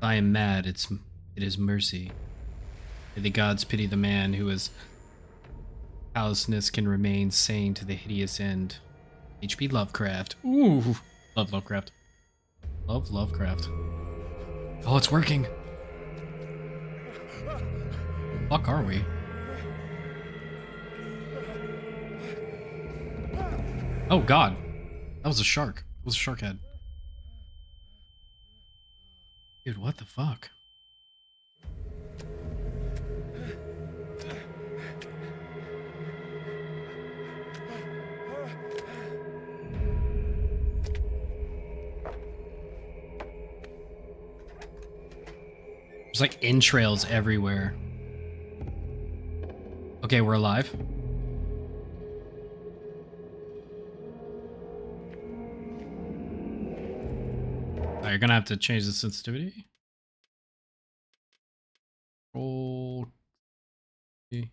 I am mad, it is mercy. May the gods pity the man who his callousness can remain sane to the hideous end. H.P. Lovecraft. Ooh, love Lovecraft. Love Lovecraft. Oh, it's working. Fuck are we? Oh god, that was a shark. It was a shark head. Dude, what the fuck? There's like entrails everywhere. Okay, we're alive. Oh, you're gonna have to change the sensitivity. Roll. Let's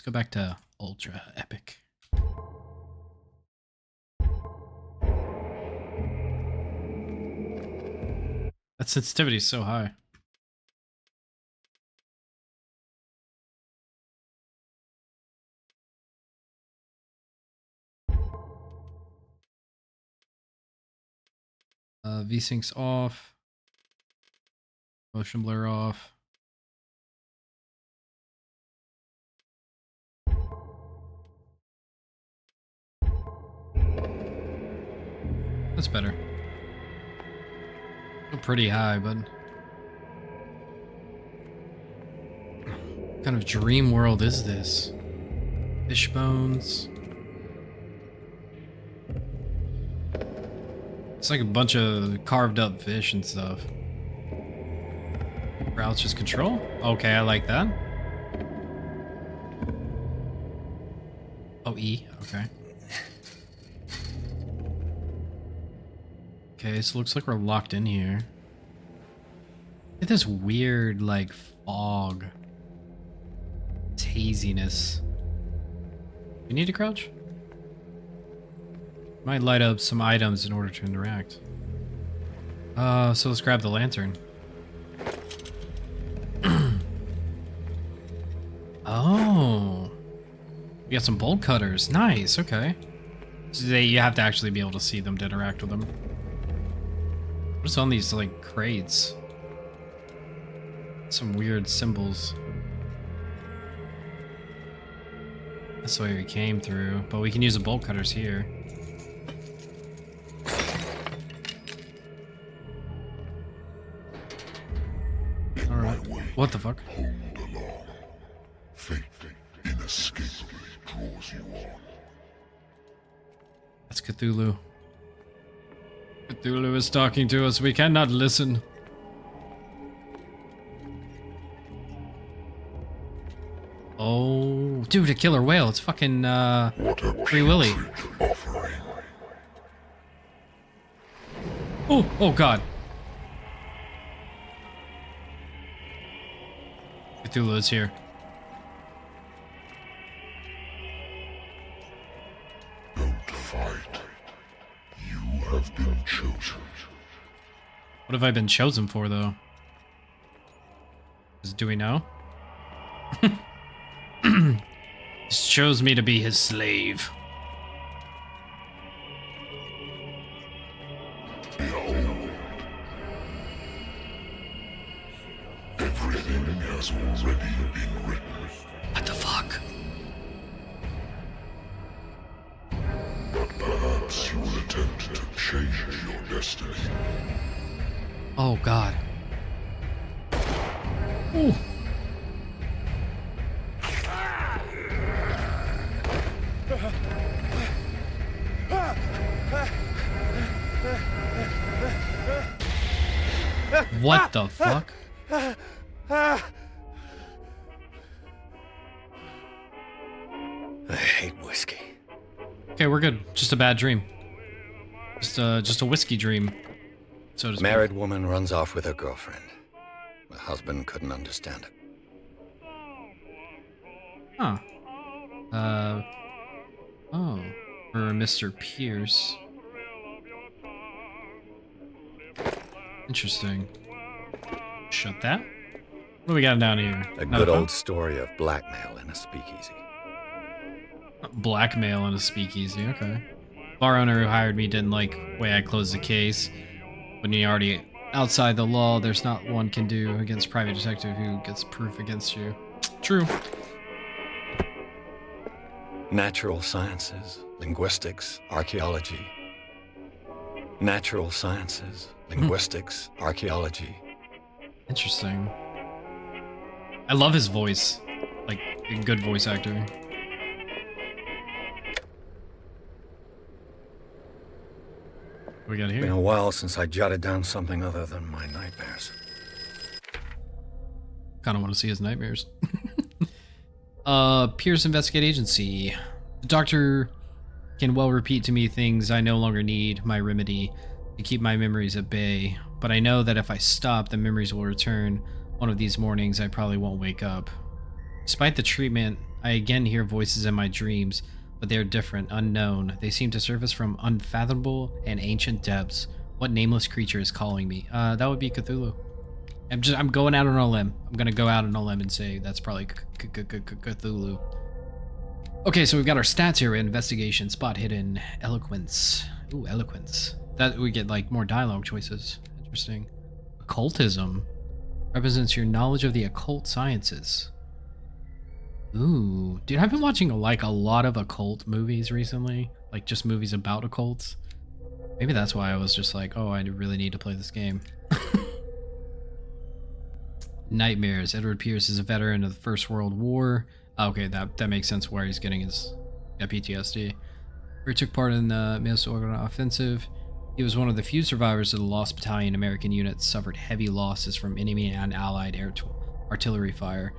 go back to ultra epic. That sensitivity is so high. V-Sync's off. Motion blur off. That's better. Still pretty high, but what kind of dream world is this? Fish bones. It's like a bunch of carved up fish and stuff. Crouch control? Okay, I like that. Oh, E. Okay. Okay, so it looks like we're locked in here. Get this weird, like, fog. It's haziness. We need to crouch? Might light up some items in order to interact. So let's grab the lantern. Oh. We got some bolt cutters. Nice, okay. So you have to actually be able to see them to interact with them. What's on these, like, crates? Some weird symbols. That's the way we came through, but we can use the bolt cutters here. Alright, what the fuck? Hold along. Fate inescapably draws you on. That's Cthulhu. Cthulhu is talking to us. We cannot listen. Oh, dude, a killer whale. It's fucking, Free Willy. Oh god. Cthulhu is here. Don't fight. You have been chosen. What have I been chosen for, though? Do we know? He chose me to be his slave. Behold. Everything has already been written. What the fuck? But perhaps you will attempt to change your destiny. Oh god. Ooh. What the fuck? I hate whiskey. Okay, we're good. Just a bad dream. Just a whiskey dream, so to speak. Married woman runs off with her girlfriend. The husband couldn't understand it. Huh. Oh. For Mr. Pierce. Interesting. Shut that. What do we got down here? A good old story of blackmail in a speakeasy. Blackmail in a speakeasy, okay. Bar owner who hired me didn't like the way I closed the case. When you're already outside the law, there's not one can do against private detective who gets proof against you. True. Natural sciences, linguistics, archaeology. Natural sciences, linguistics, archaeology. Interesting. I love his voice. Like, a good voice actor. What we got here? Been a while since I jotted down something other than my nightmares. Kind of want to see his nightmares. Pierce Investigate Agency. The doctor can well repeat to me things I no longer need my remedy to keep my memories at bay, but I know that if I stop, the memories will return. One of these mornings, I probably won't wake up. Despite the treatment, I again hear voices in my dreams, but they are different, unknown. They seem to surface from unfathomable and ancient depths. What nameless creature is calling me? That would be Cthulhu. I'm going out on a limb. I'm gonna go out on a limb and say that's probably Cthulhu. Okay, so we've got our stats here. Investigation, spot hidden, eloquence. Ooh, eloquence. That we get like more dialogue choices. Interesting. Occultism represents your knowledge of the occult sciences. Ooh, dude, I've been watching like a lot of occult movies recently, like just movies about occults. Maybe that's why I was just like, oh, I really need to play this game. Nightmares. Edward Pierce is a veteran of the First World War. Okay, that makes sense where he's getting his PTSD. He took part in the Minnesota offensive. He was one of the few survivors of the Lost Battalion. American units suffered heavy losses from enemy and allied artillery fire.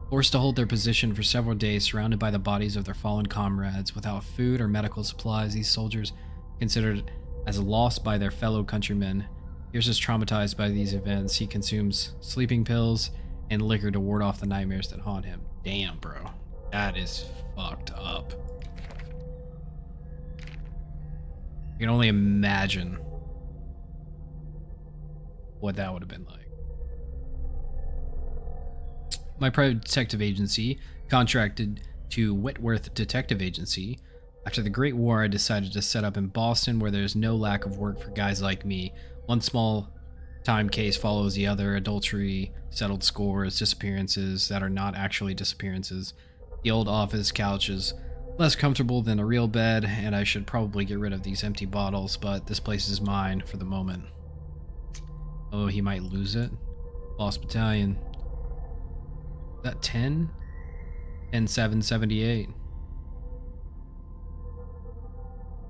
Forced to hold their position for several days, surrounded by the bodies of their fallen comrades, without food or medical supplies, these soldiers considered as lost by their fellow countrymen. Pierce is traumatized by these events. He consumes sleeping pills and liquor to ward off the nightmares that haunt him. Damn, bro. That is fucked up. You can only imagine what that would have been like. My private detective agency contracted to Whitworth Detective Agency. After the Great War, I decided to set up in Boston, where there's no lack of work for guys like me. One small time case follows the other: adultery, settled scores, disappearances that are not actually disappearances. The old office couch is less comfortable than a real bed, and I should probably get rid of these empty bottles, but this place is mine for the moment. Oh, he might lose it. Lost Battalion. Is that 10? 10-7-78.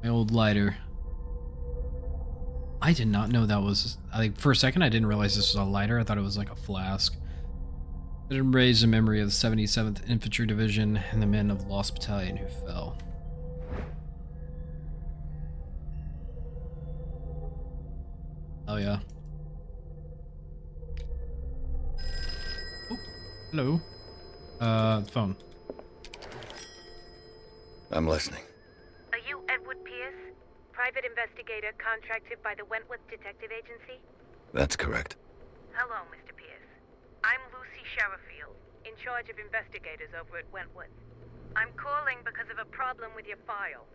My old lighter. I did not know that was... for a second, I didn't realize this was a lighter. I thought it was like a flask. It raised a memory of the 77th Infantry Division and the men of the Lost Battalion who fell. Oh, yeah. Oh, hello. Phone. I'm listening. Are you Edward Pierce? Private investigator contracted by the Wentworth Detective Agency? That's correct. Hello, Mr. Pierce. I'm Lucy Sherifield, in charge of investigators over at Wentworth. I'm calling because of a problem with your file.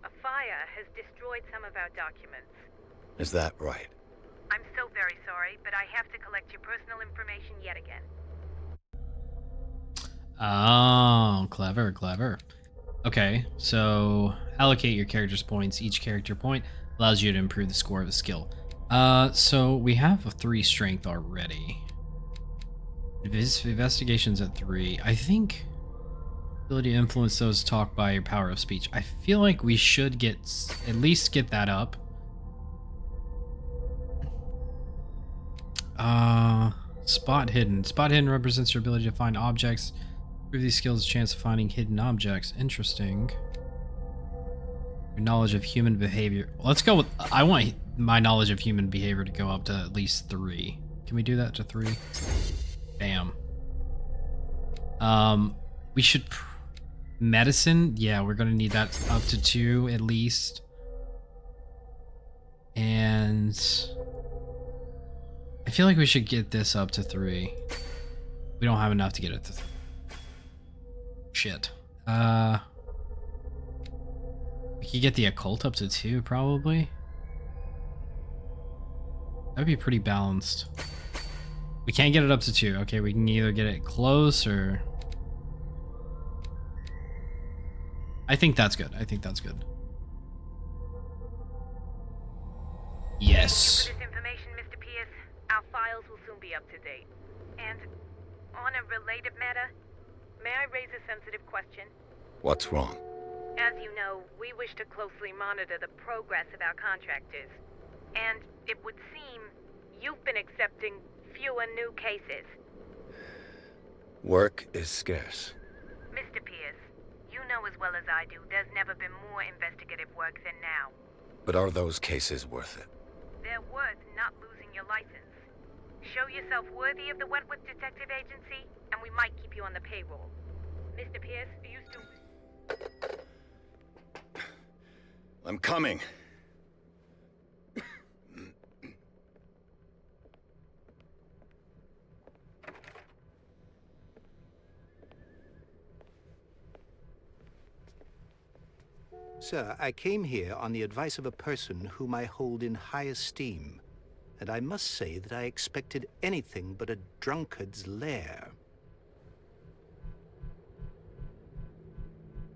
A fire has destroyed some of our documents. Is that right? I'm so very sorry, but I have to collect your personal information yet again. Oh, clever, clever. Okay, so allocate your character's points. Each character point allows you to improve the score of a skill. So we have a 3 strength already. Investigation's at 3. I think ability to influence those talk by your power of speech. I feel like we should get at least get that up. Spot hidden. Spot hidden represents your ability to find objects. Improve these skills, a chance of finding hidden objects. Interesting. Your knowledge of human behavior. Let's go with... I want my knowledge of human behavior to go up to at least 3. Can we do that to 3? Bam. We should... Medicine, yeah, we're gonna need that up to 2 at least. And I feel like we should get this up to 3. We don't have enough to get it to 3. Shit. We could get the occult up to 2, probably. That'd be pretty balanced. We can't get it up to 2. Okay, we can either get it close or... I think that's good. I think that's good. Yes. Thank you for this information, Mr. Pierce. Our files will soon be up to date. And on a related matter, may I raise a sensitive question? What's wrong? As you know, we wish to closely monitor the progress of our contractors. And it would seem you've been accepting fewer new cases. Work is scarce. Mr. Pierce, you know as well as I do, there's never been more investigative work than now. But are those cases worth it? They're worth not losing your license. Show yourself worthy of the Wentworth Detective Agency, and we might keep you on the payroll. Mr. Pierce, are you still... I'm coming. Sir, I came here on the advice of a person whom I hold in high esteem, and I must say that I expected anything but a drunkard's lair.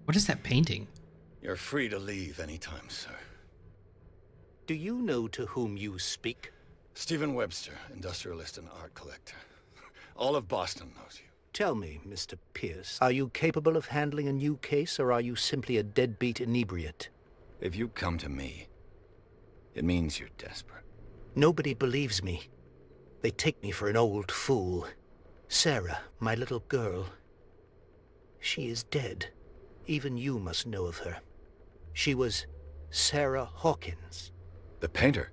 What is that painting? You're free to leave anytime, sir. Do you know to whom you speak? Stephen Webster, industrialist and art collector. All of Boston knows you. Tell me, Mr. Pierce, are you capable of handling a new case, or are you simply a deadbeat inebriate? If you come to me, it means you're desperate. Nobody believes me. They take me for an old fool. Sarah, my little girl, she is dead. Even you must know of her. She was Sarah Hawkins. The painter?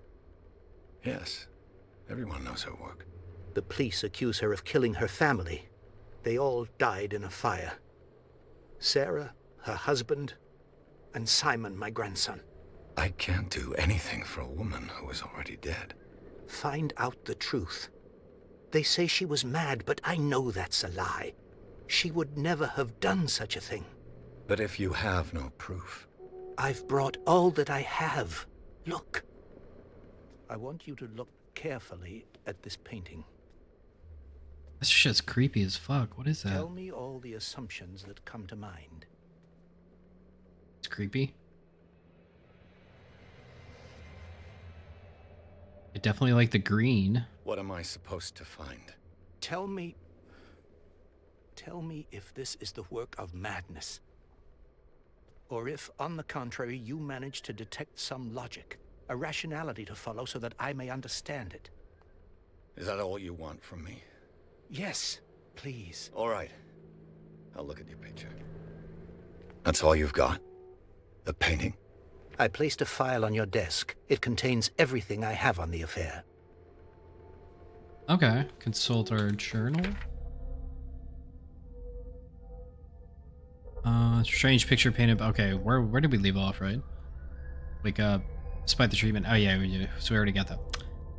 Yes. Everyone knows her work. The police accuse her of killing her family. They all died in a fire. Sarah, her husband, and Simon, my grandson. I can't do anything for a woman who is already dead. Find out the truth. They say she was mad, but I know that's a lie. She would never have done such a thing. But if you have no proof... I've brought all that I have. Look. I want you to look carefully at this painting. This shit's creepy as fuck. What is that? Tell me all the assumptions that come to mind. It's creepy. I definitely like the green. What am I supposed to find? Tell me if this is the work of madness. Or if, on the contrary, you manage to detect some logic, a rationality to follow so that I may understand it. Is that all you want from me? Yes, please. All right. I'll look at your picture. That's all you've got? The painting? I placed a file on your desk. It contains everything I have on the affair. Okay. Consult our journal. Strange picture painted... Okay, where did we leave off, right? Wake up. Despite the treatment... Oh, yeah, so we already got that.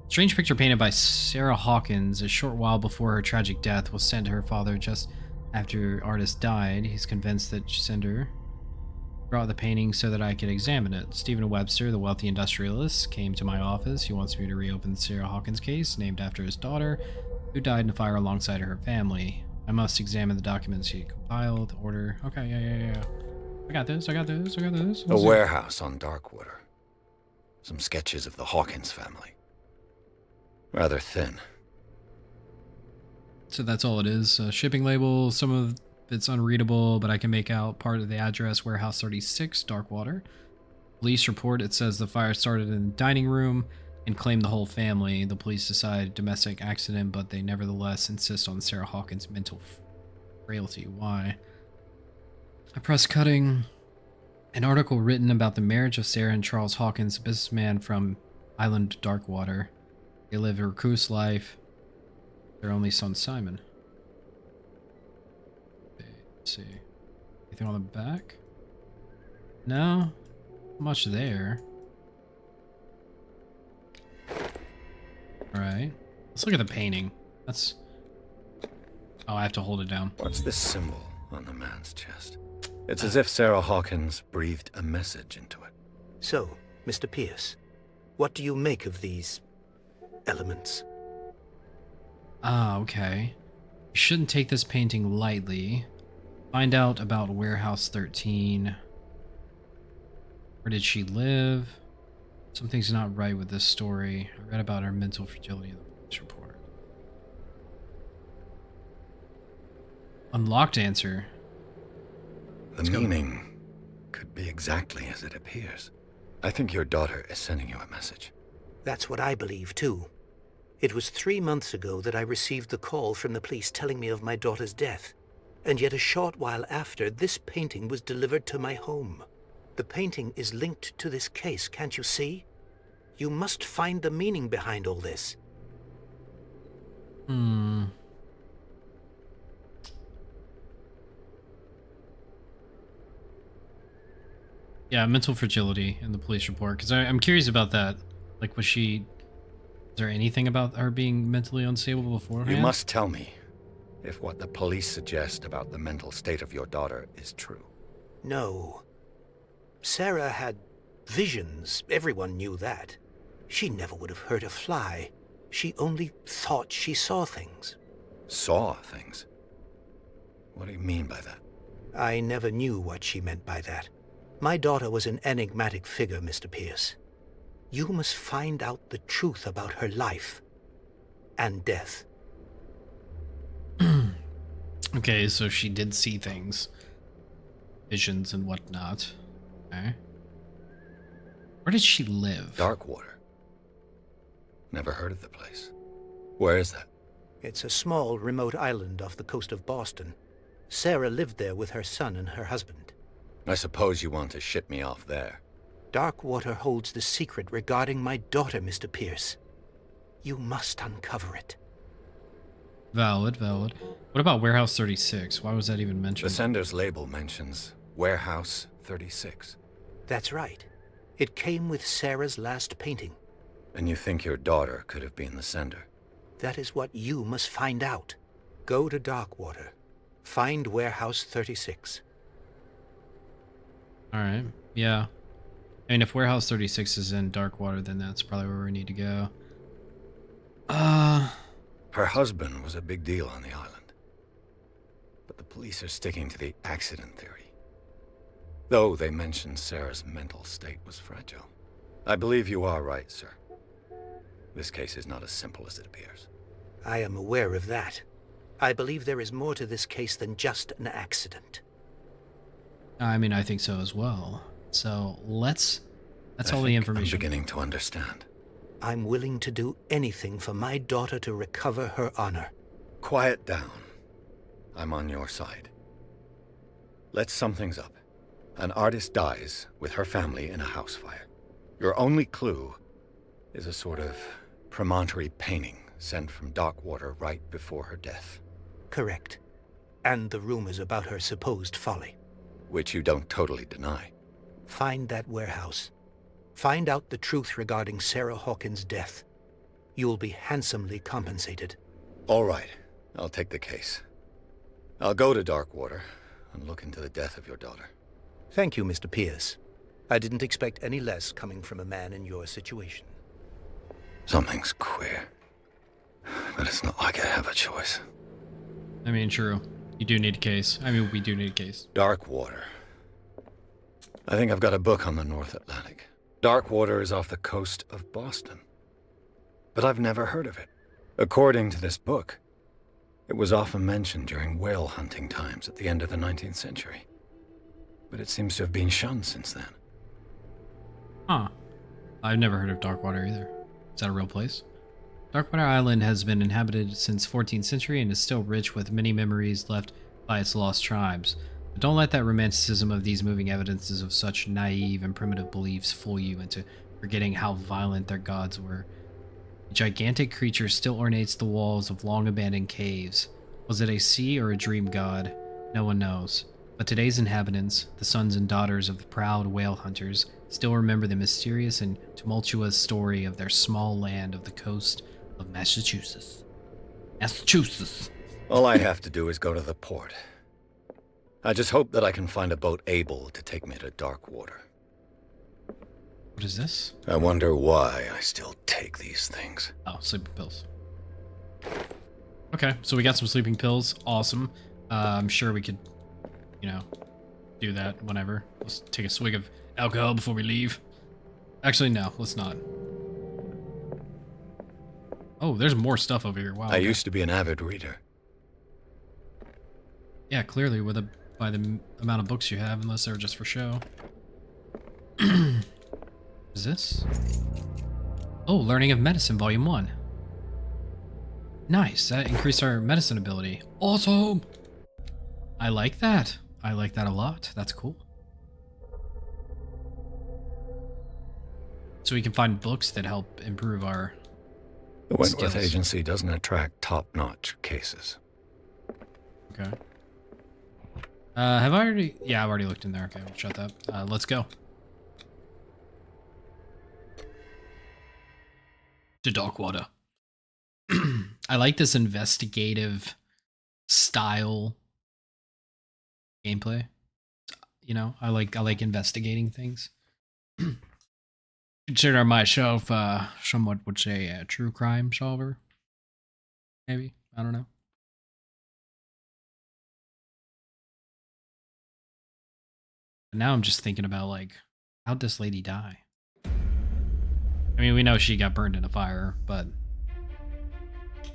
Strange picture painted by Sarah Hawkins a short while before her tragic death was sent to her father just after artist died. He's convinced that Cinder brought the painting so that I could examine it. Stephen Webster, the wealthy industrialist, came to my office. He wants me to reopen the Sarah Hawkins case, named after his daughter, who died in a fire alongside her family. I must examine the documents he compiled. Order. Okay, yeah. I got this. A warehouse on Darkwater. Some sketches of the Hawkins family. Rather thin. So that's all it is. Shipping label. Some of it's unreadable, but I can make out part of the address. Warehouse 36, Darkwater. Police report. It says the fire started in the dining room and claimed the whole family. The police decide domestic accident, but they nevertheless insist on Sarah Hawkins' mental frailty. Why? I press cutting. An article written about the marriage of Sarah and Charles Hawkins, a businessman from Island Darkwater. They live a recluse life. Their only son, Simon. Okay, let's see. Anything on the back? No, not much there. All right, let's look at the painting. That's. Oh, I have to hold it down. What's this symbol on the man's chest? It's as if Sarah Hawkins breathed a message into it. So, Mr. Pierce, what do you make of these elements? Ah, okay. You shouldn't take this painting lightly. Find out about Warehouse 13. Where did she live? Something's not right with this story. I read about her mental fragility in the police report. Unlocked answer. The meaning could be exactly as it appears. I think your daughter is sending you a message. That's what I believe, too. It was 3 months ago that I received the call from the police telling me of my daughter's death. And yet a short while after, this painting was delivered to my home. The painting is linked to this case, can't you see? You must find the meaning behind all this. Yeah, mental fragility in the police report. Because I'm curious about that. Like, was she... Is there anything about her being mentally unstable beforehand? You must tell me if what the police suggest about the mental state of your daughter is true. No. Sarah had visions. Everyone knew that. She never would have hurt a fly. She only thought she saw things. Saw things? What do you mean by that? I never knew what she meant by that. My daughter was an enigmatic figure, Mr. Pierce. You must find out the truth about her life and death. Okay, so she did see things. Visions and whatnot. Okay. Where did she live? Darkwater. Never heard of the place. Where is that? It's a small, remote island off the coast of Boston. Sarah lived there with her son and her husband. I suppose you want to ship me off there. Darkwater holds the secret regarding my daughter, Mr. Pierce. You must uncover it. Valid, valid. What about Warehouse 36? Why was that even mentioned? The sender's label mentions Warehouse 36. That's right. It came with Sarah's last painting. And you think your daughter could have been the sender? That is what you must find out. Go to Darkwater. Find Warehouse 36. Alright, yeah. I mean, if Warehouse 36 is in Darkwater, then that's probably where we need to go. Her husband was a big deal on the island. But the police are sticking to the accident theory. Though they mentioned Sarah's mental state was fragile. I believe you are right, sir. This case is not as simple as it appears. I am aware of that. I believe there is more to this case than just an accident. I mean, I think so as well. So that's I all the think information. I'm beginning to understand. I'm willing to do anything for my daughter to recover her honor. Quiet down. I'm on your side. Let's sum things up. An artist dies with her family in a house fire. Your only clue is a sort of promontory painting sent from Darkwater right before her death. Correct. And the rumors about her supposed folly. Which you don't totally deny. Find that warehouse. Find out the truth regarding Sarah Hawkins' death. You'll be handsomely compensated. All right, I'll take the case. I'll go to Darkwater and look into the death of your daughter. Thank you, Mr. Pierce. I didn't expect any less coming from a man in your situation. Something's queer. But it's not like I have a choice. I mean, true. You do need a case. I mean, we do need a case. Darkwater. I think I've got a book on the North Atlantic. Darkwater is off the coast of Boston. But I've never heard of it. According to this book, it was often mentioned during whale hunting times at the end of the 19th century. But it seems to have been shunned since then. Huh. I've never heard of Darkwater either. Is that a real place? Darkwater Island has been inhabited since 14th century and is still rich with many memories left by its lost tribes. But don't let that romanticism of these moving evidences of such naive and primitive beliefs fool you into forgetting how violent their gods were. A gigantic creature still ornates the walls of long-abandoned caves. Was it a sea or a dream god? No one knows. But today's inhabitants, the sons and daughters of the proud whale hunters, still remember the mysterious and tumultuous story of their small land of the coast of Massachusetts. Massachusetts. All I have to do is go to the port. I just hope that I can find a boat able to take me to Darkwater. What is this? I wonder why I still take these things. Oh, sleeping pills. Okay, so we got some sleeping pills. Awesome. I'm sure we could, do that whenever. Let's take a swig of alcohol before we leave. Actually, no, let's not. Oh, there's more stuff over here. Wow. I used to be an avid reader. Yeah, clearly by the amount of books you have, unless they're just for show. Is this? Oh, Learning of Medicine, Volume 1. Nice, that increased our medicine ability. Awesome! I like that. I like that a lot. That's cool. So we can find books that help improve our The Wentworth skills. Agency doesn't attract top-notch cases. Okay. Have I already... Yeah, I've already looked in there. Okay, we'll shut that. Let's go. To Darkwater. I like this investigative style gameplay. I like investigating things. Consider myself somewhat would say a true crime solver. Maybe. I don't know. But now I'm just thinking about how'd this lady die? I mean, we know she got burned in a fire, but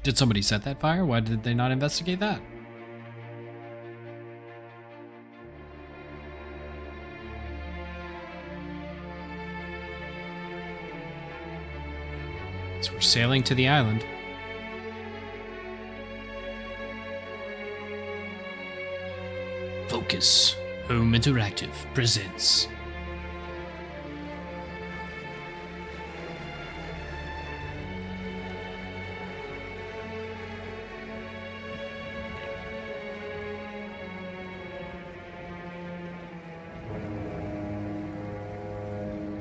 did somebody set that fire? Why did they not investigate that? So we're sailing to the island. Focus Home Interactive presents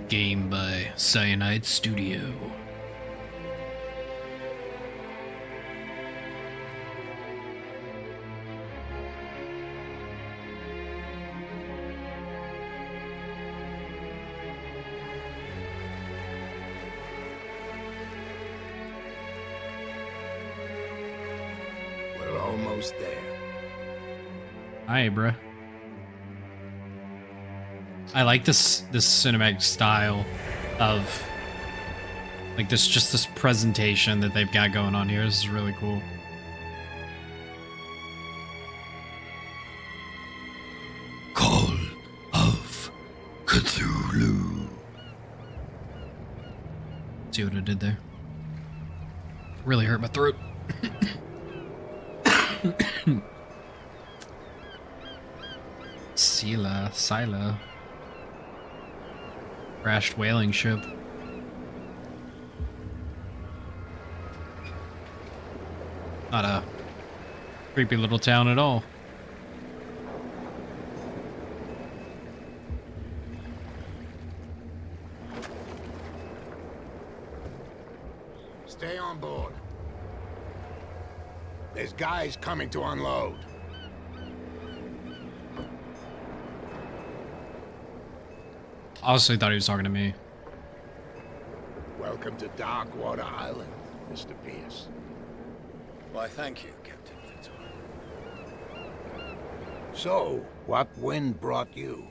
game by Cyanide Studio. We're almost there. Hi, bruh. I like this cinematic style of this presentation that they've got going on here. This is really cool. Call of Cthulhu. See what I did there? Really hurt my throat. Scylla. Crashed whaling ship. Not a creepy little town at all. Stay on board. There's guys coming to unload. Honestly thought he was talking to me. Welcome to Darkwater Island, Mr. Pierce. Why, thank you, Captain Fitzroy. So, what wind brought you?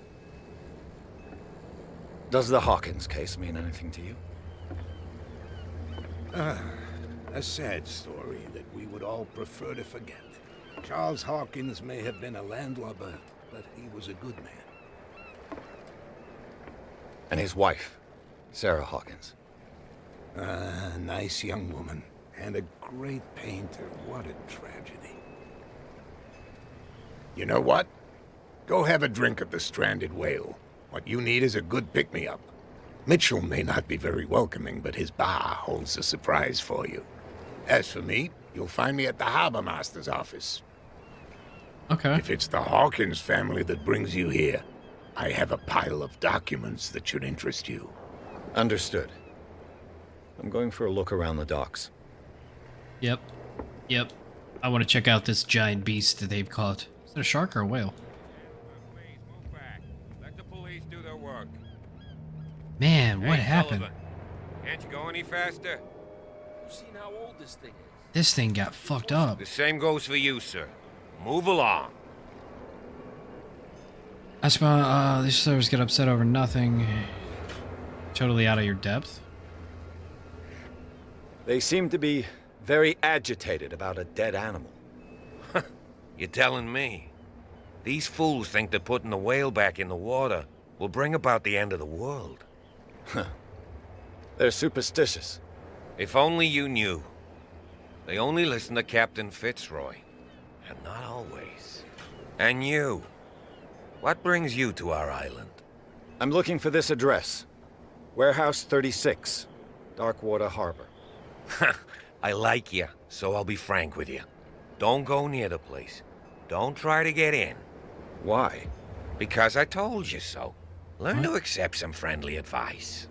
Does the Hawkins case mean anything to you? A sad story that we would all prefer to forget. Charles Hawkins may have been a landlubber, but he was a good man. And his wife, Sarah Hawkins. A nice young woman, and a great painter. What a tragedy. You know what? Go have a drink at the Stranded Whale. What you need is a good pick-me-up. Mitchell may not be very welcoming, but his bar holds a surprise for you. As for me, you'll find me at the Harbor Master's office. Okay. If it's the Hawkins family that brings you here, I have a pile of documents that should interest you. Understood. I'm going for a look around the docks. Yep. Yep. I want to check out this giant beast that they've caught. Is it a shark or a whale? Please move back. Let the police do their work. Man, what Hey, happened? Sullivan, can't you go any faster? You've seen how old this thing is. This thing got fucked up. The same goes for you, sir. Move along. I suppose these servers get upset over nothing. Totally out of your depth. They seem to be very agitated about a dead animal. You're telling me? These fools think that putting the whale back in the water will bring about the end of the world. They're superstitious. If only you knew. They only listen to Captain Fitzroy. And not always. And you. What brings you to our island? I'm looking for this address. Warehouse 36, Darkwater Harbor. I like you, so I'll be frank with you. Don't go near the place. Don't try to get in. Why? Because I told you so. Learn What? to accept some friendly advice.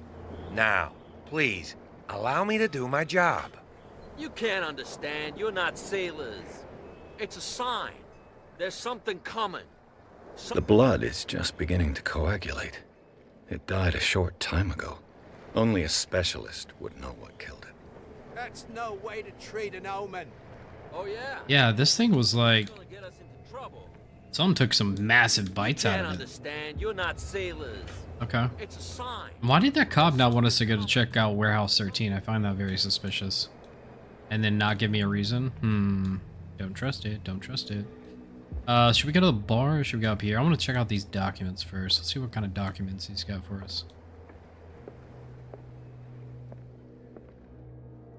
Now, please, allow me to do my job. You can't understand. You're not sailors. It's a sign. There's something coming. The blood is just beginning to coagulate. It died a short time ago. Only a specialist would know what killed it. That's no way to treat an omen. Oh, yeah? Yeah, this thing was like... It's gonna get us into trouble. Someone took some massive bites You out can't of it. understand. You're not sailors. Okay. It's a sign. Why did that cop not want us to go to check out Warehouse 13? I find that very suspicious. And then not give me a reason? Don't trust it. Don't trust it. Should we go to the bar or should we go up here? I want to check out these documents first. Let's see what kind of documents he's got for us.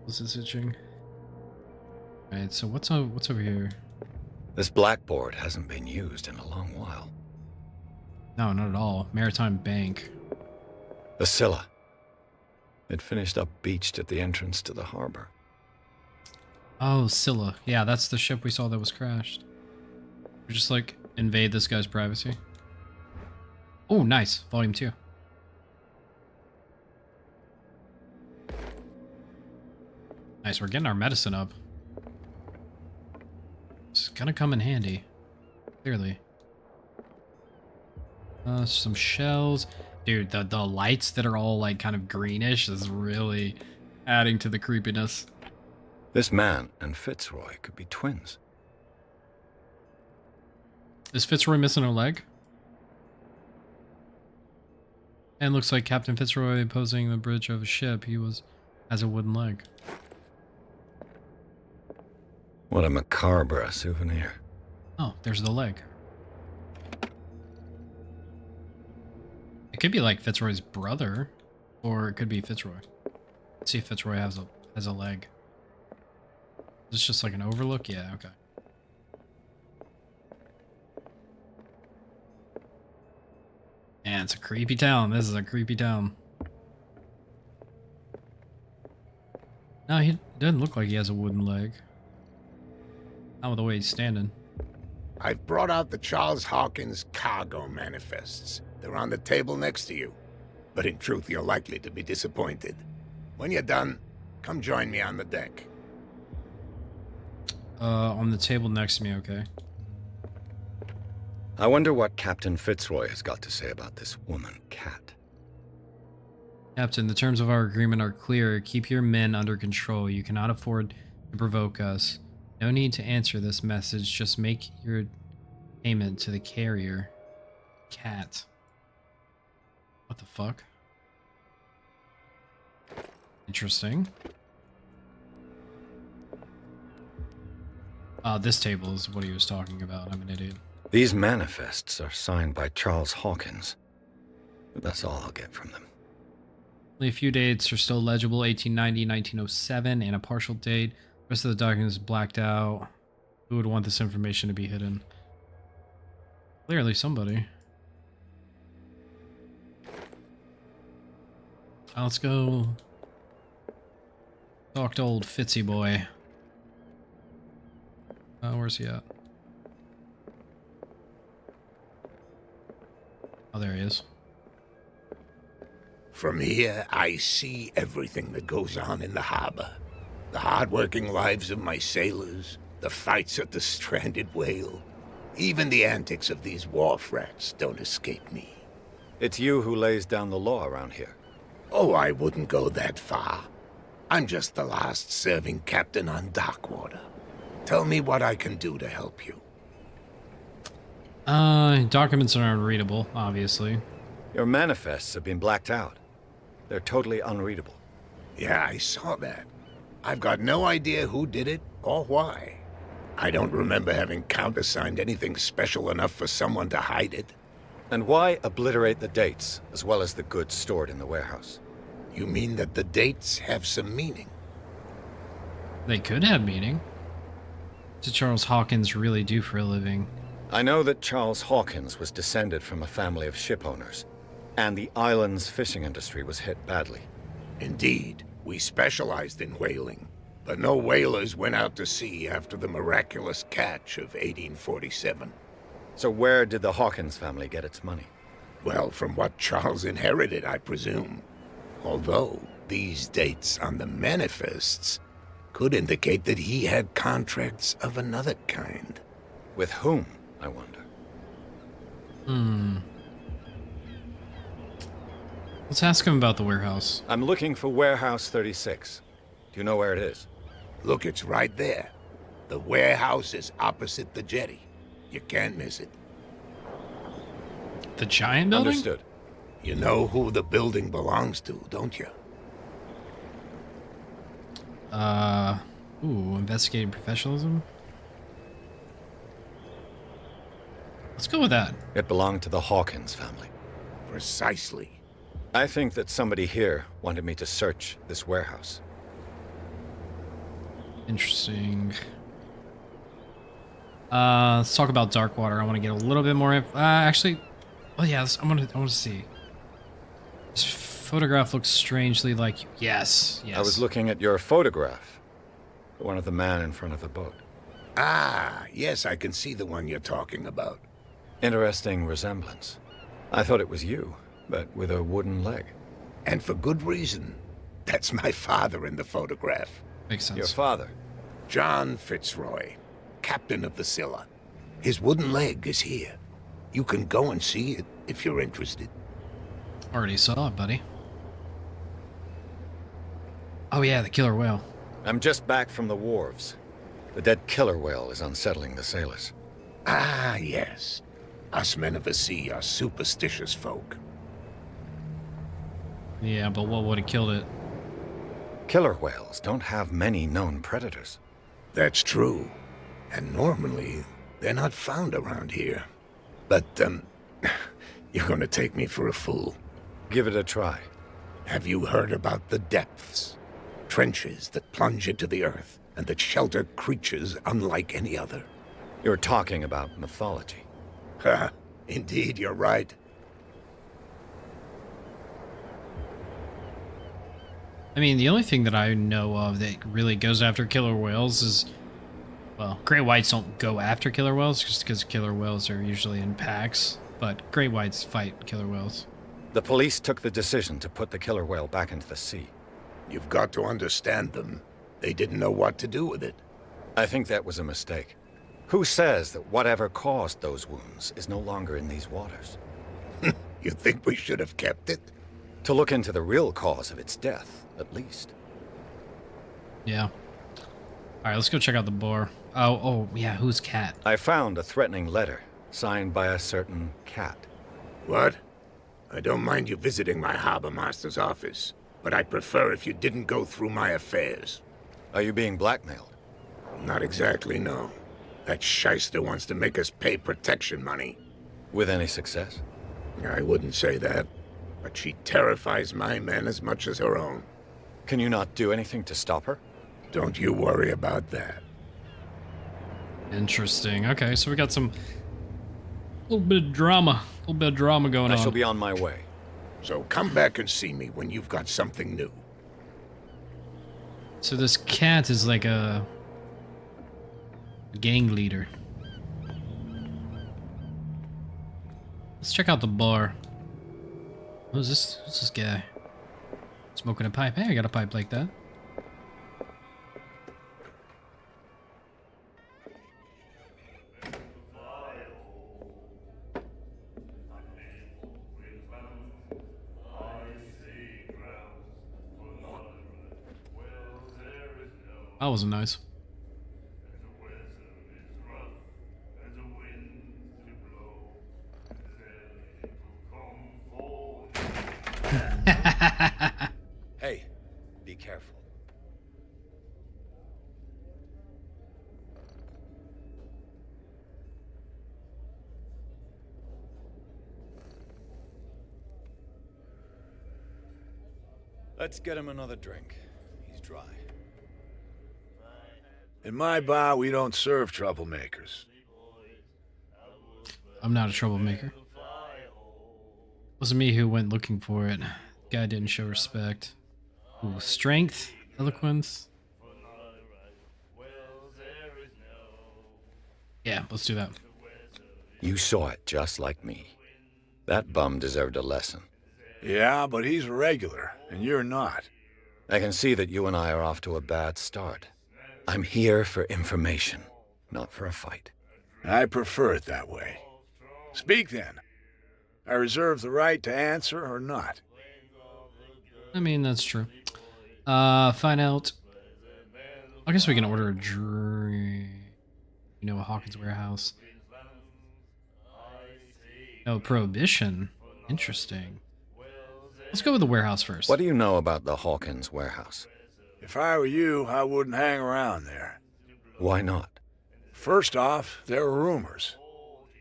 What's this itching? Alright, so what's over here? This blackboard hasn't been used in a long while. No, not at all. Maritime Bank. The Scylla. It finished up beached at the entrance to the harbor. Oh, Scylla. Yeah, that's the ship we saw that was crashed. We just like invade this guy's privacy. Oh, nice. Volume 2. Nice, we're getting our medicine up. It's gonna come in handy. Clearly. Some shells. Dude, the lights that are all like kind of greenish is really adding to the creepiness. This man and Fitzroy could be twins. Is Fitzroy missing a leg? And looks like Captain Fitzroy posing the bridge of a ship. He has a wooden leg. What a macabre souvenir. Oh, there's the leg. It could be like Fitzroy's brother, or it could be Fitzroy. Let's see if Fitzroy has a leg. Is this just like an overlook? Yeah, okay. Man, it's a creepy town. This is a creepy town. No, he doesn't look like he has a wooden leg. Not with the way he's standing. I've brought out the Charles Hawkins cargo manifests. They're on the table next to you. But in truth, you're likely to be disappointed. When you're done, come join me on the deck. On the table next to me, okay. I wonder what Captain Fitzroy has got to say about this woman, Cat. Captain, the terms of our agreement are clear. Keep your men under control. You cannot afford to provoke us. No need to answer this message. Just make your payment to the carrier. Cat. What the fuck? Interesting. This table is what he was talking about. I'm an idiot. These manifests are signed by Charles Hawkins. But that's all I'll get from them. Only a few dates are still legible. 1890, 1907, and a partial date. The rest of the document is blacked out. Who would want this information to be hidden? Clearly somebody. Let's go talk to old Fitzy boy. Where's he at? Oh, there he is. From here, I see everything that goes on in the harbor. The hard-working lives of my sailors, the fights at the stranded whale. Even the antics of these wharf rats don't escape me. It's you who lays down the law around here. Oh, I wouldn't go that far. I'm just the last serving captain on Darkwater. Tell me what I can do to help you. Documents are unreadable, obviously. Your manifests have been blacked out. They're totally unreadable. Yeah, I saw that. I've got no idea who did it or why. I don't remember having countersigned anything special enough for someone to hide it. And why obliterate the dates, as well as the goods stored in the warehouse? You mean that the dates have some meaning? They could have meaning. What did Charles Hawkins really do for a living? I know that Charles Hawkins was descended from a family of ship owners, and the island's fishing industry was hit badly. Indeed, we specialized in whaling, but no whalers went out to sea after the miraculous catch of 1847. So where did the Hawkins family get its money? Well, from what Charles inherited, I presume. Although, these dates on the manifests could indicate that he had contracts of another kind. With whom, I wonder? Let's ask him about the warehouse. I'm looking for Warehouse 36. Do you know where it is? Look, it's right there. The warehouse is opposite the jetty. You can't miss it. The giant building? Understood. You know who the building belongs to, don't you? Investigating professionalism? Let's go with that. It belonged to the Hawkins family. Precisely. I think that somebody here wanted me to search this warehouse. Interesting. Let's talk about Darkwater. I want to get a little bit more. Actually, oh yeah, I want to see. This photograph looks strangely like you. Yes, yes. I was looking at your photograph. The one of the man in front of the boat. Ah, yes, I can see the one you're talking about. Interesting resemblance. I thought it was you, but with a wooden leg. And for good reason. That's my father in the photograph. Makes sense. Your father? John Fitzroy, captain of the Scylla. His wooden leg is here. You can go and see it if you're interested. Already saw it, buddy. Oh yeah, the killer whale. I'm just back from the wharves. The dead killer whale is unsettling the sailors. Ah, yes. Us men of the sea are superstitious folk. Yeah, but what would have killed it? Killer whales don't have many known predators. That's true. And normally, they're not found around here. But, you're gonna take me for a fool. Give it a try. Have you heard about the depths? Trenches that plunge into the earth and that shelter creatures unlike any other. You're talking about mythology. Ha! Indeed, you're right. I mean, the only thing that I know of that really goes after killer whales is, well, great whites don't go after killer whales just because killer whales are usually in packs, but great whites fight killer whales. The police took the decision to put the killer whale back into the sea. You've got to understand them. They didn't know what to do with it. I think that was a mistake. Who says that whatever caused those wounds is no longer in these waters? You think we should have kept it? To look into the real cause of its death, at least. Yeah. Alright, let's go check out the bar. Oh, yeah, who's Cat? I found a threatening letter, signed by a certain cat. What? I don't mind you visiting my harbor master's office, but I'd prefer if you didn't go through my affairs. Are you being blackmailed? Not exactly, no. That shyster wants to make us pay protection money. With any success? I wouldn't say that, but she terrifies my men as much as her own. Can you not do anything to stop her? Don't you worry about that. Interesting. Okay, so we got some little bit of drama going on. I shall be on my way. So come back and see me when you've got something new. So this cat is like a gang leader. Let's check out the bar. Who's this? Who's this guy? Smoking a pipe. Hey, I got a pipe like that. That wasn't nice. Hey, be careful. Let's get him another drink. He's dry. In my bar, we don't serve troublemakers. I'm not a troublemaker. Wasn't me who went looking for it. Guy didn't show respect. Ooh, strength, eloquence. Yeah, let's do that. You saw it just like me. That bum deserved a lesson. Yeah, but he's a regular, and you're not. I can see that you and I are off to a bad start. I'm here for information, not for a fight. I prefer it that way. Speak then. I reserve the right to answer or not. I mean, that's true. Find out. I guess we can order a drink. You know, a Hawkins warehouse. No, prohibition. Interesting. Let's go with the warehouse first. What do you know about the Hawkins warehouse? If I were you, I wouldn't hang around there. Why not? First off, there are rumors.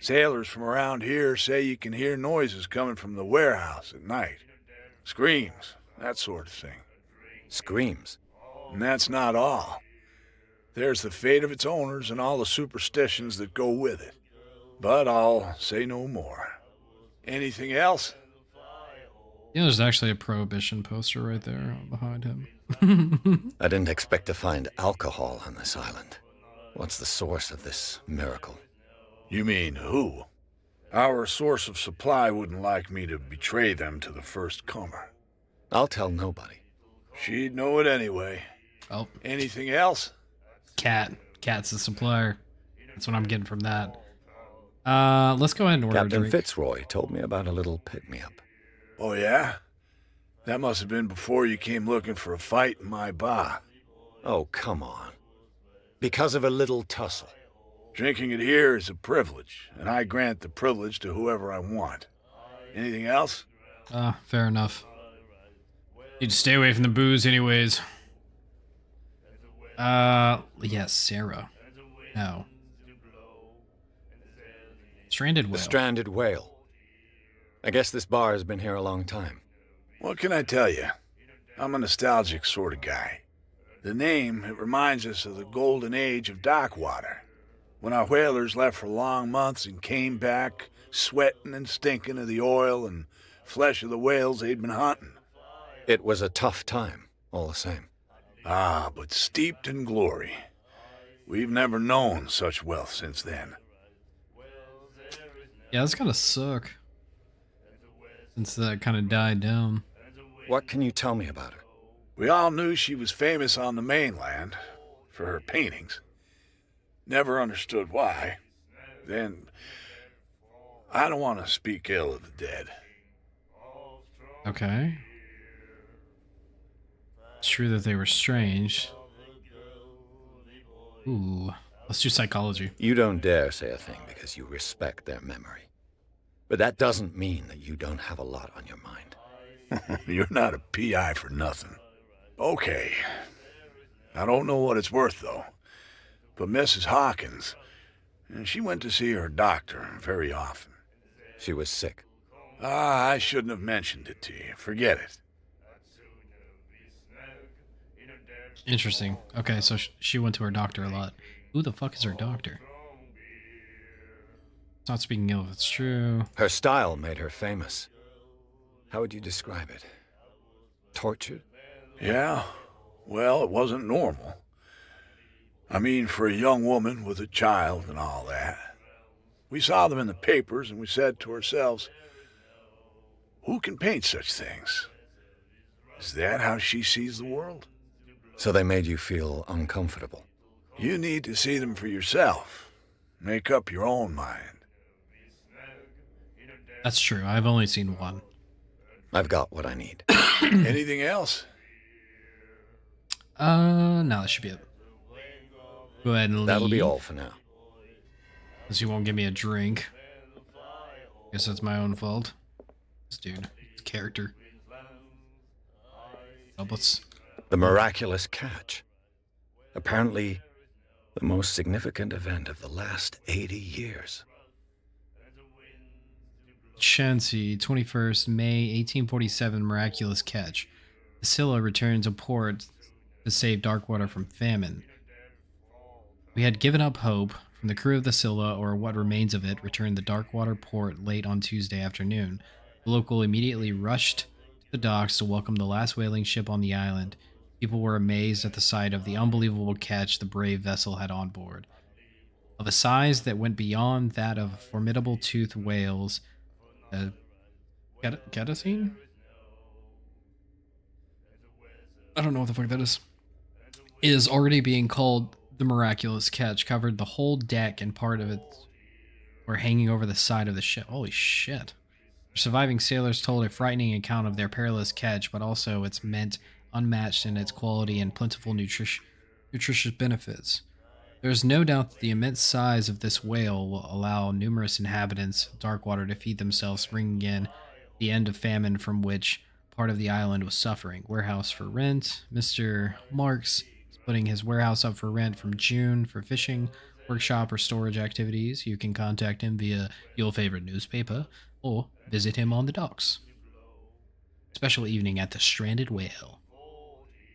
Sailors from around here say you can hear noises coming from the warehouse at night. Screams, that sort of thing. Screams? And that's not all. There's the fate of its owners and all the superstitions that go with it. But I'll say no more. Anything else? Yeah, there's actually a prohibition poster right there behind him. I didn't expect to find alcohol on this island. What's the source of this miracle? You mean who? Our source of supply wouldn't like me to betray them to the first comer. I'll tell nobody. She'd know it anyway. Oh. Anything else? Cat. Cat's the supplier. That's what I'm getting from that. Let's go ahead and order a Captain drink. Fitzroy told me about a little pick-me-up. Oh, yeah? That must have been before you came looking for a fight in my bar. Oh, come on. Because of a little tussle. Drinking it here is a privilege, and I grant the privilege to whoever I want. Anything else? Fair enough. Need to stay away from the booze anyways. Yes, Sarah. No. Stranded whale. The stranded whale. I guess this bar has been here a long time. What can I tell you? I'm a nostalgic sort of guy. The name, it reminds us of the golden age of dockwater, when our whalers left for long months and came back sweating and stinking of the oil and flesh of the whales they'd been hunting. It was a tough time, all the same. Ah, but steeped in glory. We've never known such wealth since then. Yeah, that's gotta suck. Since that kind of died down. What can you tell me about her? We all knew she was famous on the mainland for her paintings. Never understood why. Then, I don't want to speak ill of the dead. Okay. It's true that they were strange. Ooh, let's do psychology. You don't dare say a thing because you respect their memory. But that doesn't mean that you don't have a lot on your mind. You're not a PI for nothing. Okay. I don't know what it's worth, though. But Mrs. Hawkins, she went to see her doctor very often. She was sick. Ah, I shouldn't have mentioned it to you. Forget it. Interesting. Okay, so she went to her doctor a lot. Who the fuck is her doctor? Not speaking ill if it's true. Her style made her famous. How would you describe it? Tortured? Yeah. Well, it wasn't normal. I mean, for a young woman with a child and all that. We saw them in the papers, and we said to ourselves, who can paint such things? Is that how she sees the world? So they made you feel uncomfortable. You need to see them for yourself. Make up your own mind. That's true. I've only seen one. I've got what I need. Anything else? No, that should be it. Go ahead and leave. That'll be all for now. Because you won't give me a drink. Guess that's my own fault. This dude, his character. Helpless. The miraculous catch. Apparently, the most significant event of the last 80 years. Shanxi, 21st May 1847, miraculous catch. The Scylla returned to port to save Darkwater from famine. We had given up hope. From the crew of the Scylla, or what remains of it, returned the Darkwater port late on Tuesday afternoon. The local immediately rushed to the docks to welcome the last whaling ship on the island. People were amazed at the sight of the unbelievable catch the brave vessel had on board. Of a size that went beyond that of formidable toothed whales, Gedasine? I don't know what the fuck that is already being called the miraculous catch, covered the whole deck and part of it were hanging over the side of the ship. Holy shit. The surviving sailors told a frightening account of their perilous catch, but also its meant unmatched in its quality and plentiful nutritious benefits. There is no doubt that the immense size of this whale will allow numerous inhabitants of Darkwater to feed themselves, bringing in the end of famine from which part of the island was suffering. Warehouse for rent. Mr. Marks is putting his warehouse up for rent from June for fishing, workshop, or storage activities. You can contact him via your favorite newspaper or visit him on the docks. Special evening at the Stranded Whale.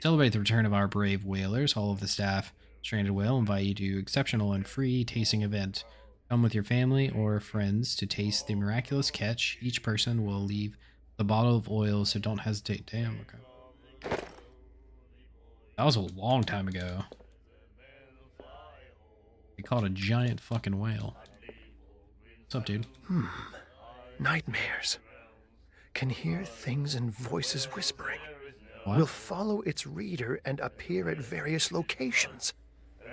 Celebrate the return of our brave whalers. All of the staff Stranded Whale invite you to exceptional and free tasting event. Come with your family or friends to taste the miraculous catch. Each person will leave the bottle of oil, so don't hesitate. Damn, okay. That was a long time ago. They caught a giant fucking whale. What's up, dude? Nightmares. Can hear things and voices whispering. What? Will follow its reader and appear at various locations,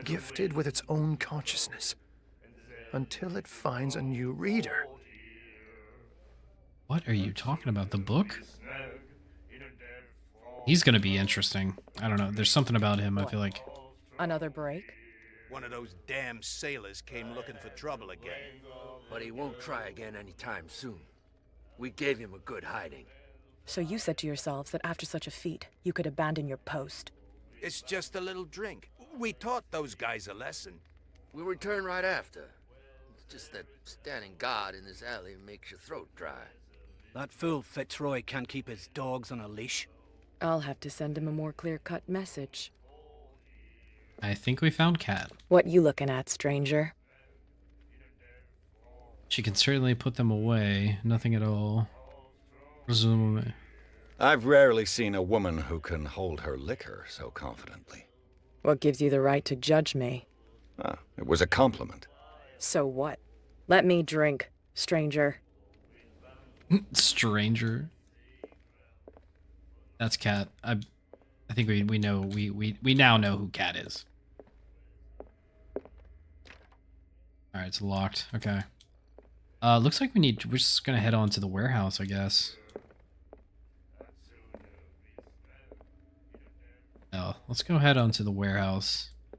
gifted with its own consciousness, until it finds a new reader. What are you talking about? The book? He's gonna be interesting. I don't know. There's something about him, I feel like. Another break? One of those damn sailors came looking for trouble again. But he won't try again anytime soon. We gave him a good hiding. So you said to yourselves that after such a feat, you could abandon your post. It's just a little drink. We taught those guys a lesson. We'll return right after. It's just that standing guard in this alley makes your throat dry. That fool Fitzroy can't keep his dogs on a leash. I'll have to send him a more clear-cut message. I think we found Kat. What you looking at, stranger? She can certainly put them away. Nothing at all. Presumably. I've rarely seen a woman who can hold her liquor so confidently. What gives you the right to judge me? Ah, it was a compliment. So what? Let me drink, stranger. Stranger. That's Kat. I think we know we now know who Kat is. Alright, it's locked. Okay. Looks like we're just gonna head on to the warehouse, I guess. Oh, let's go head on to the warehouse. I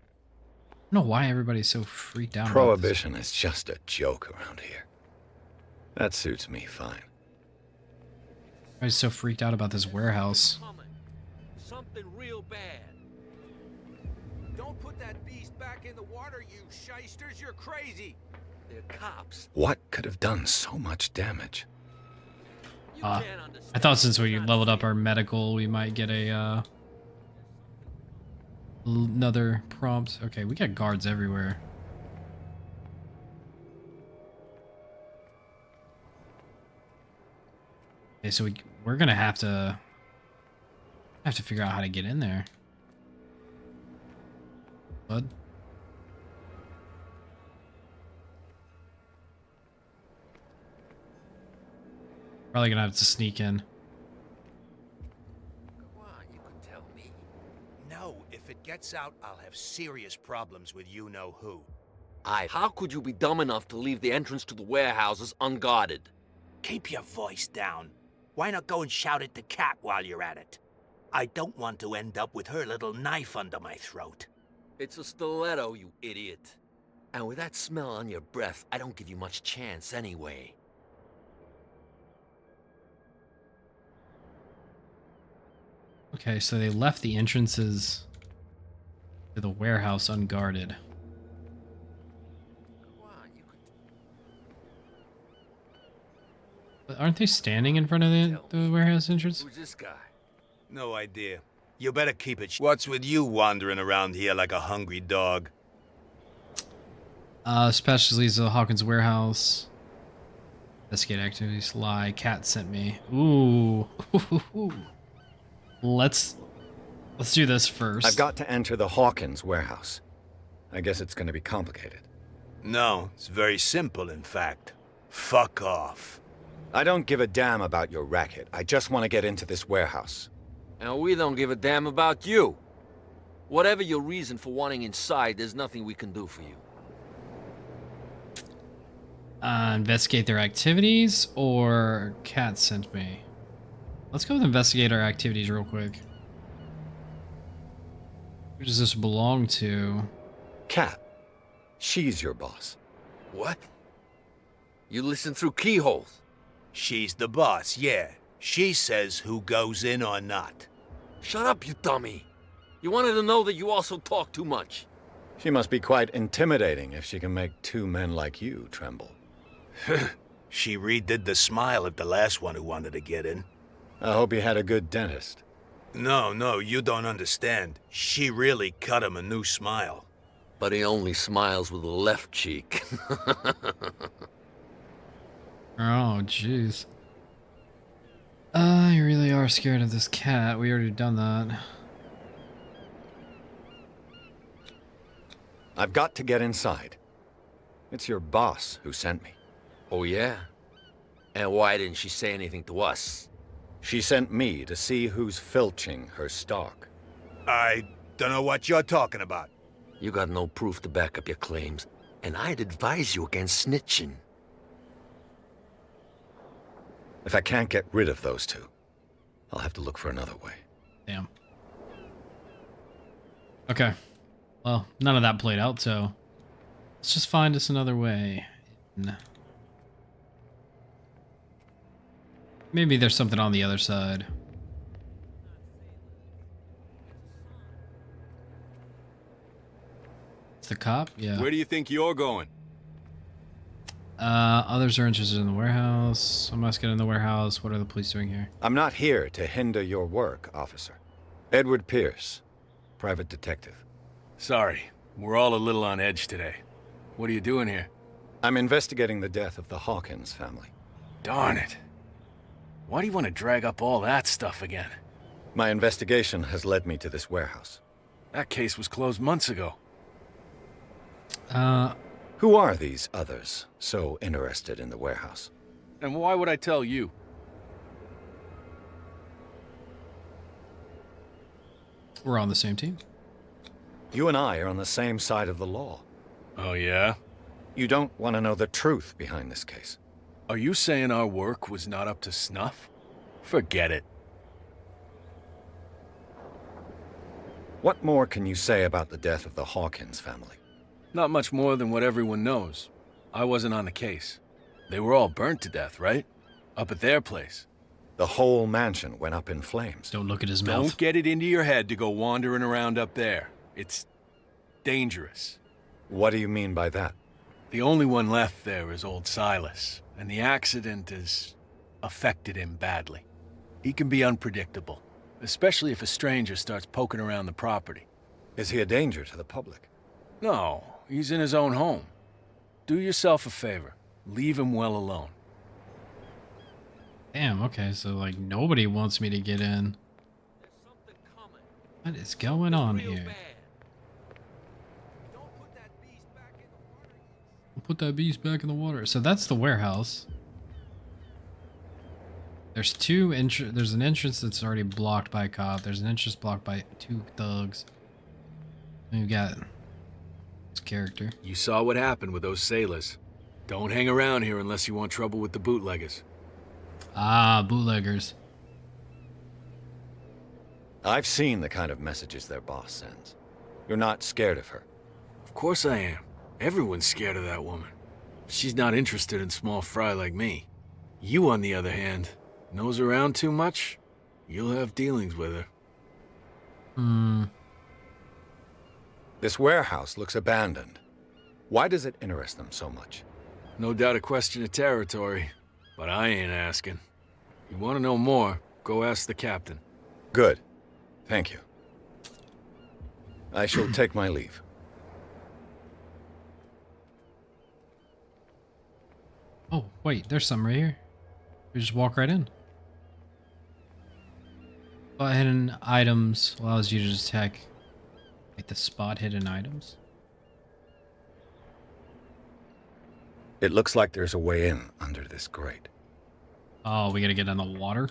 don't know why everybody's so freaked out. Prohibition is just a joke around here. That suits me fine. Everybody's so freaked out about this warehouse. Something real bad. Don't put that beast back in the water, you shysters. You're crazy. They're cops. What could have done so much damage? I thought since we leveled up our medical, we might get a another prompt. Okay, we got guards everywhere. Okay, so we're gonna have to figure out how to get in there. Bud. Probably gonna have to sneak in. Come on, you can tell me. No, if it gets out, I'll have serious problems with you-know-who. How could you be dumb enough to leave the entrance to the warehouses unguarded? Keep your voice down. Why not go and shout at the cat while you're at it? I don't want to end up with her little knife under my throat. It's a stiletto, you idiot. And with that smell on your breath, I don't give you much chance anyway. Okay, so they left the entrances to the warehouse unguarded. Come on, you can... But aren't they standing in front of the warehouse entrance? Who's this guy? No idea. You better keep it. What's with you wandering around here like a hungry dog? Specialties of the Hawkins warehouse. Investigate activities. Lie. Cat sent me. Ooh. Let's do this first. I've got to enter the Hawkins warehouse. I guess it's going to be complicated. No, it's very simple, in fact. Fuck off. I don't give a damn about your racket. I just want to get into this warehouse. And we don't give a damn about you. Whatever your reason for wanting inside, there's nothing we can do for you. Investigate their activities, or Cat sent me. Let's go with investigate our activities real quick. Who does this belong to? Cat. She's your boss. What? You listen through keyholes? She's the boss, yeah. She says who goes in or not. Shut up, you dummy. You wanted to know that you also talk too much. She must be quite intimidating if she can make two men like you tremble. She redid the smile at the last one who wanted to get in. I hope he had a good dentist. No, you don't understand. She really cut him a new smile. But he only smiles with the left cheek. Oh, jeez. You really are scared of this cat. We already done that. I've got to get inside. It's your boss who sent me. Oh, yeah? And why didn't she say anything to us? She sent me to see who's filching her stock. I don't know what you're talking about. You got no proof to back up your claims, and I'd advise you against snitching. If I can't get rid of those two, I'll have to look for another way. Damn. Okay. Well, none of that played out, so let's just find us another way. Maybe there's something on the other side. It's the cop? Yeah. Where do you think you're going? Others are interested in the warehouse. I must get in the warehouse. What are the police doing here? I'm not here to hinder your work, officer. Edward Pierce, private detective. Sorry, we're all a little on edge today. What are you doing here? I'm investigating the death of the Hawkins family. Darn it. Why do you want to drag up all that stuff again? My investigation has led me to this warehouse. That case was closed months ago. Who are these others so interested in the warehouse? And why would I tell you? We're on the same team. You and I are on the same side of the law. Oh, yeah? You don't want to know the truth behind this case. Are you saying our work was not up to snuff? Forget it. What more can you say about the death of the Hawkins family? Not much more than what everyone knows. I wasn't on the case. They were all burnt to death, right? Up at their place. The whole mansion went up in flames. Don't look at his mouth. Don't get it into your head to go wandering around up there. It's dangerous. What do you mean by that? The only one left there is old Silas, and the accident has affected him badly. He can be unpredictable, especially if a stranger starts poking around the property. Is he a danger to the public? No, he's in his own home. Do yourself a favor. Leave him well alone. Damn, okay, so like nobody wants me to get in. What is going on here? Put that beast back in the water. So that's the warehouse. There's there's an entrance that's already blocked by a cop. There's an entrance blocked by 2 thugs. And we've got this character. You saw what happened with those sailors. Don't hang around here unless you want trouble with the bootleggers. Ah, bootleggers. I've seen the kind of messages their boss sends. You're not scared of her. Of course I am. Everyone's scared of that woman. She's not interested in small fry like me. You, on the other hand, nose around too much, you'll have dealings with her. This warehouse looks abandoned. Why does it interest them so much? No doubt a question of territory, but I ain't asking. You want to know more, go ask the captain. Good. Thank you. I shall take my leave. Oh, wait, there's some right here. We just walk right in. Spot hidden items allows you to detect like the spot hidden items. It looks like there's a way in under this grate. Oh, we gotta get in the water?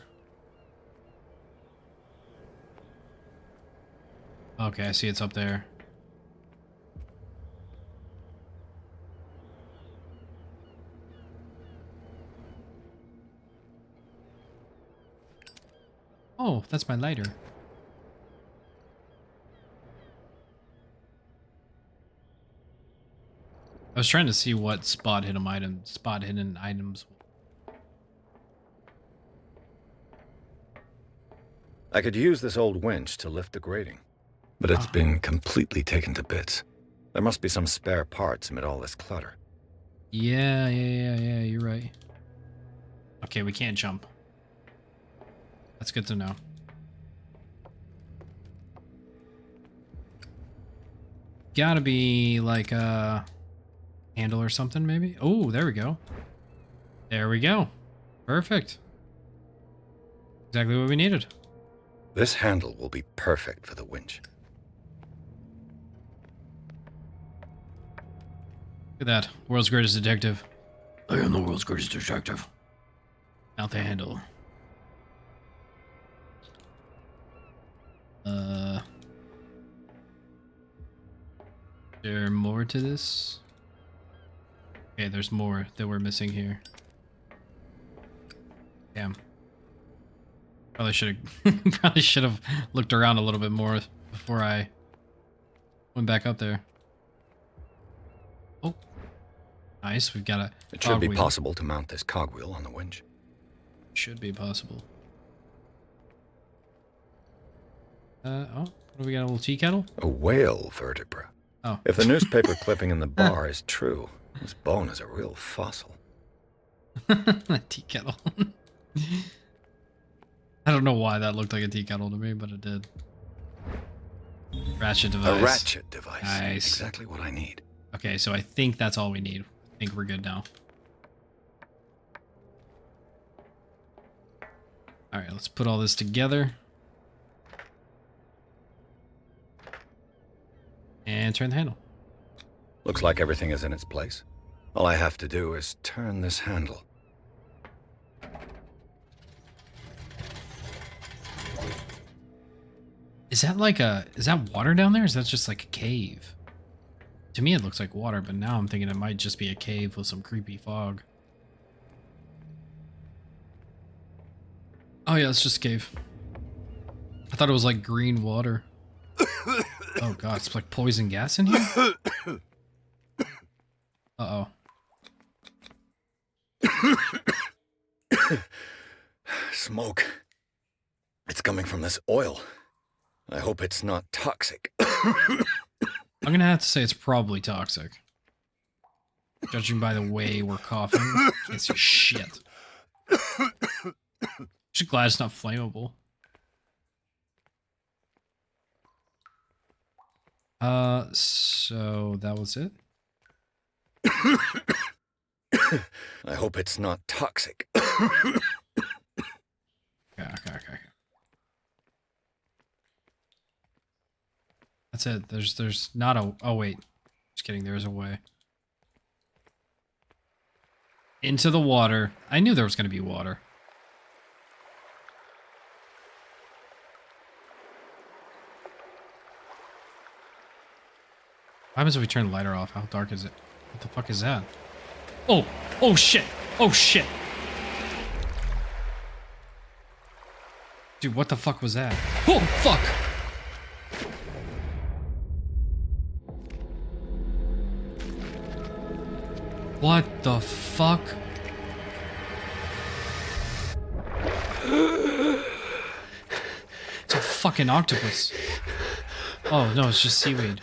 Okay, I see it's up there. Oh, that's my lighter. I was trying to see what spot hidden items. I could use this old winch to lift the grating, but it's been completely taken to bits. There must be some spare parts amid all this clutter. Yeah, you're right. Okay, we can't jump. That's good to know. Gotta be like a handle or something, maybe? Oh, there we go. There we go. Perfect. Exactly what we needed. This handle will be perfect for the winch. Look at that. World's greatest detective. I am the world's greatest detective. Out the handle. There more to this? Okay, there's more that we're missing here. Damn. Probably should have looked around a little bit more before I went back up there. Oh. Nice, we've got a It should be possible to mount this cogwheel on the winch. Should be possible. Oh, what do we got? A little tea kettle? A whale vertebra. Oh. If the newspaper clipping in the bar is true, this bone is a real fossil. Tea kettle. I don't know why that looked like a tea kettle to me, but it did. Ratchet device. A ratchet device. Nice. Exactly what I need. Okay, so I think that's all we need. I think we're good now. Alright, let's put all this together. And turn the handle. Looks like everything is in its place. All I have to do is turn this handle. Is that water down there? Or is that just like a cave? To me it looks like water, but now I'm thinking it might just be a cave with some creepy fog. Oh yeah, it's just a cave. I thought it was like green water. Oh god, it's like poison gas in here? Uh-oh. Smoke. It's coming from this oil. I hope it's not toxic. I'm gonna have to say it's probably toxic. Judging by the way we're coughing. Can't see shit. Just glad it's not flammable. So that was it? I hope it's not toxic. Okay. That's it. There's not a... Oh, wait. Just kidding. There is a way. Into the water. I knew there was going to be water. What happens if we turn the lighter off? How dark is it? What the fuck is that? Oh! Oh shit! Oh shit! Dude, what the fuck was that? Oh, fuck! What the fuck? It's a fucking octopus. Oh, no, it's just seaweed.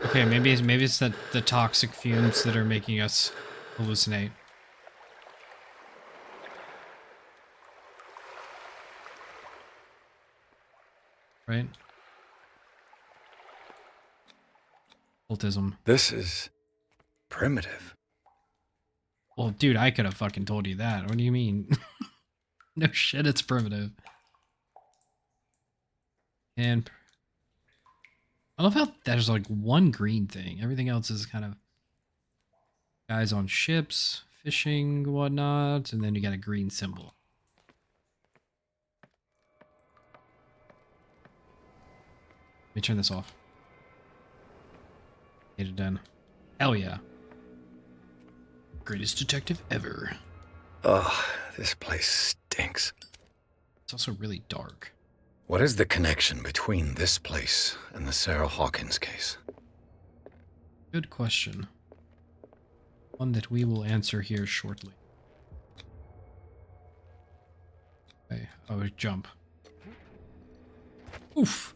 Okay, maybe it's the toxic fumes that are making us hallucinate. Right? Autism. This is primitive. Well, dude, I could have fucking told you that. What do you mean? No shit, it's primitive. And I love how there's like one green thing. Everything else is kind of guys on ships, fishing, whatnot, and then you got a green symbol. Let me turn this off. Get it done. Hell yeah. Greatest detective ever. Ugh, this place stinks. It's also really dark. What is the connection between this place and the Sarah Hawkins case? Good question. One that we will answer here shortly. Okay, oh, jump. Oof.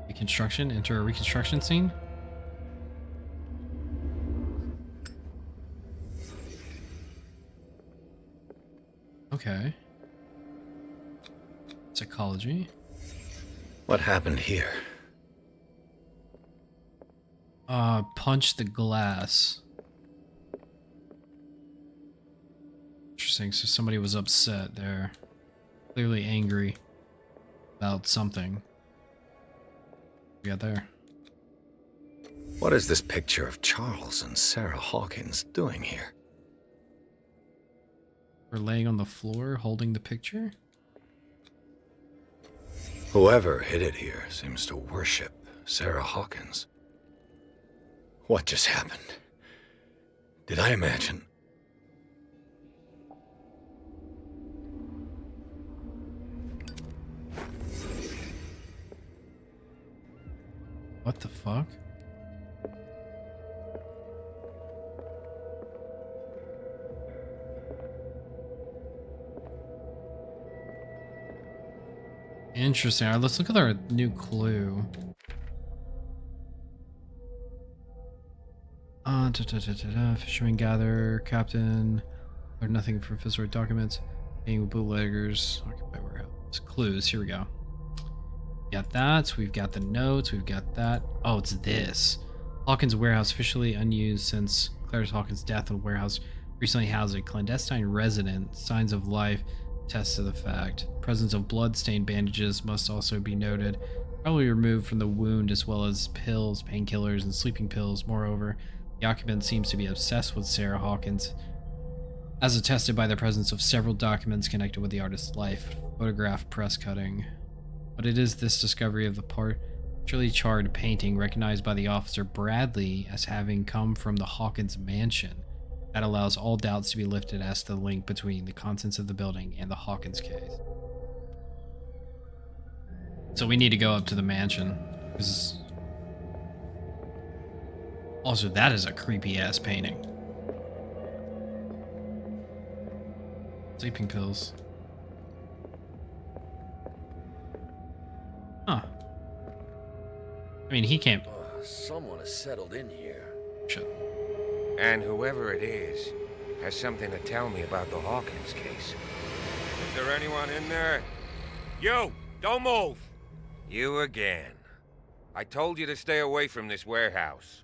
Reconstruction, enter a reconstruction scene. Okay. Psychology. What happened here? Punch the glass. Interesting, so somebody was upset there. Clearly angry about something. We got there. What is this picture of Charles and Sarah Hawkins doing here? We're laying on the floor holding the picture? Whoever hid it here seems to worship Sarah Hawkins. What just happened? Did I imagine? What the fuck? Interesting. All right, let's look at our new clue. Fisherman gather, captain, learned nothing from Fitzroy documents, being with bootleggers, occupy warehouse. Clues, here we go. Got that, we've got the notes, we've got that. Oh, it's this. Hawkins warehouse officially unused since Clarice Hawkins' death. In warehouse recently housed a clandestine resident. Signs of life attest to the fact. Presence of blood-stained bandages must also be noted. Probably removed from the wound, as well as pills, painkillers, and sleeping pills. Moreover, the occupant seems to be obsessed with Sarah Hawkins, as attested by the presence of several documents connected with the artist's life. Photograph, press cutting. But it is this discovery of the partially charred painting, recognized by the officer Bradley as having come from the Hawkins mansion, that allows all doubts to be lifted as to the link between the contents of the building and the Hawkins case. So we need to go up to the mansion. Also, that is a creepy ass painting. Sleeping pills. Huh. I mean, he can't. Someone has settled in here. Shit. And whoever it is has something to tell me about the Hawkins case. Is there anyone in there? You! Don't move! You again. I told you to stay away from this warehouse.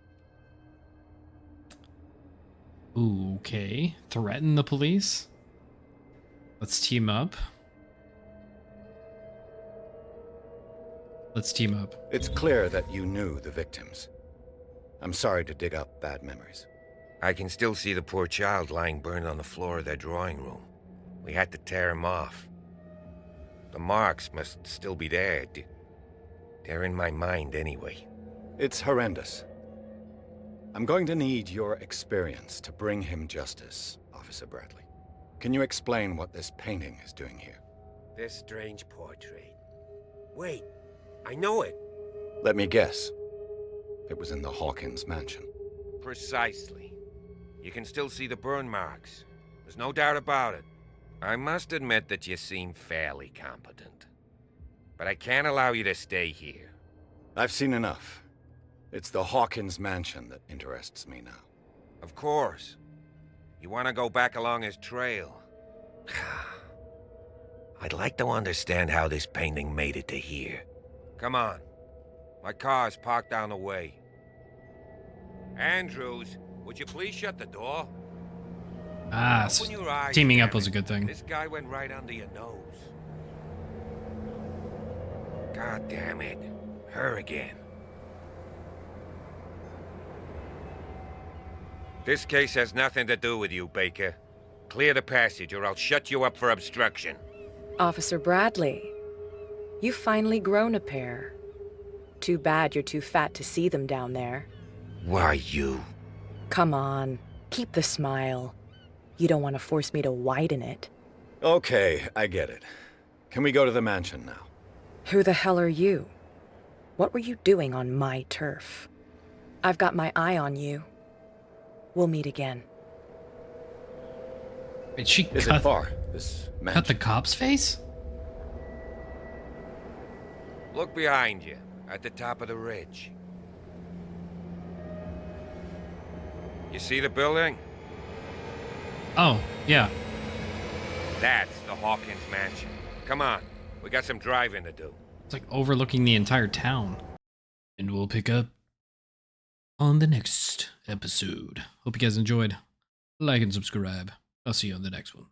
Ooh, okay. Threaten the police? Let's team up. Let's team up. It's clear that you knew the victims. I'm sorry to dig up bad memories. I can still see the poor child lying burned on the floor of their drawing room. We had to tear him off. The marks must still be there. They're in my mind anyway. It's horrendous. I'm going to need your experience to bring him justice, Officer Bradley. Can you explain what this painting is doing here? This strange portrait. Wait, I know it. Let me guess. It was in the Hawkins mansion. Precisely. You can still see the burn marks. There's no doubt about it. I must admit that you seem fairly competent. But I can't allow you to stay here. I've seen enough. It's the Hawkins mansion that interests me now. Of course. You want to go back along his trail. I'd like to understand how this painting made it to here. Come on. My car's parked down the way. Andrews, would you please shut the door? Ah, Open your eyes, teaming up damn was a it. good thing. This guy went right under your nose. God damn it. Her again. This case has nothing to do with you, Baker. Clear the passage or I'll shut you up for obstruction. Officer Bradley, you've finally grown a pair. Too bad you're too fat to see them down there. Why you? Come on, keep the smile. You don't want to force me to widen it. Okay, I get it. Can we go to the mansion now? Who the hell are you? What were you doing on my turf? I've got my eye on you. We'll meet again. Wait, she Is it far, this mansion? cut the cop's face? Look behind you, at the top of the ridge. You see the building? Oh, yeah. That's the Hawkins mansion. Come on, we got some driving to do. It's like overlooking the entire town. And we'll pick up on the next episode. Hope you guys enjoyed. Like and subscribe. I'll see you on the next one.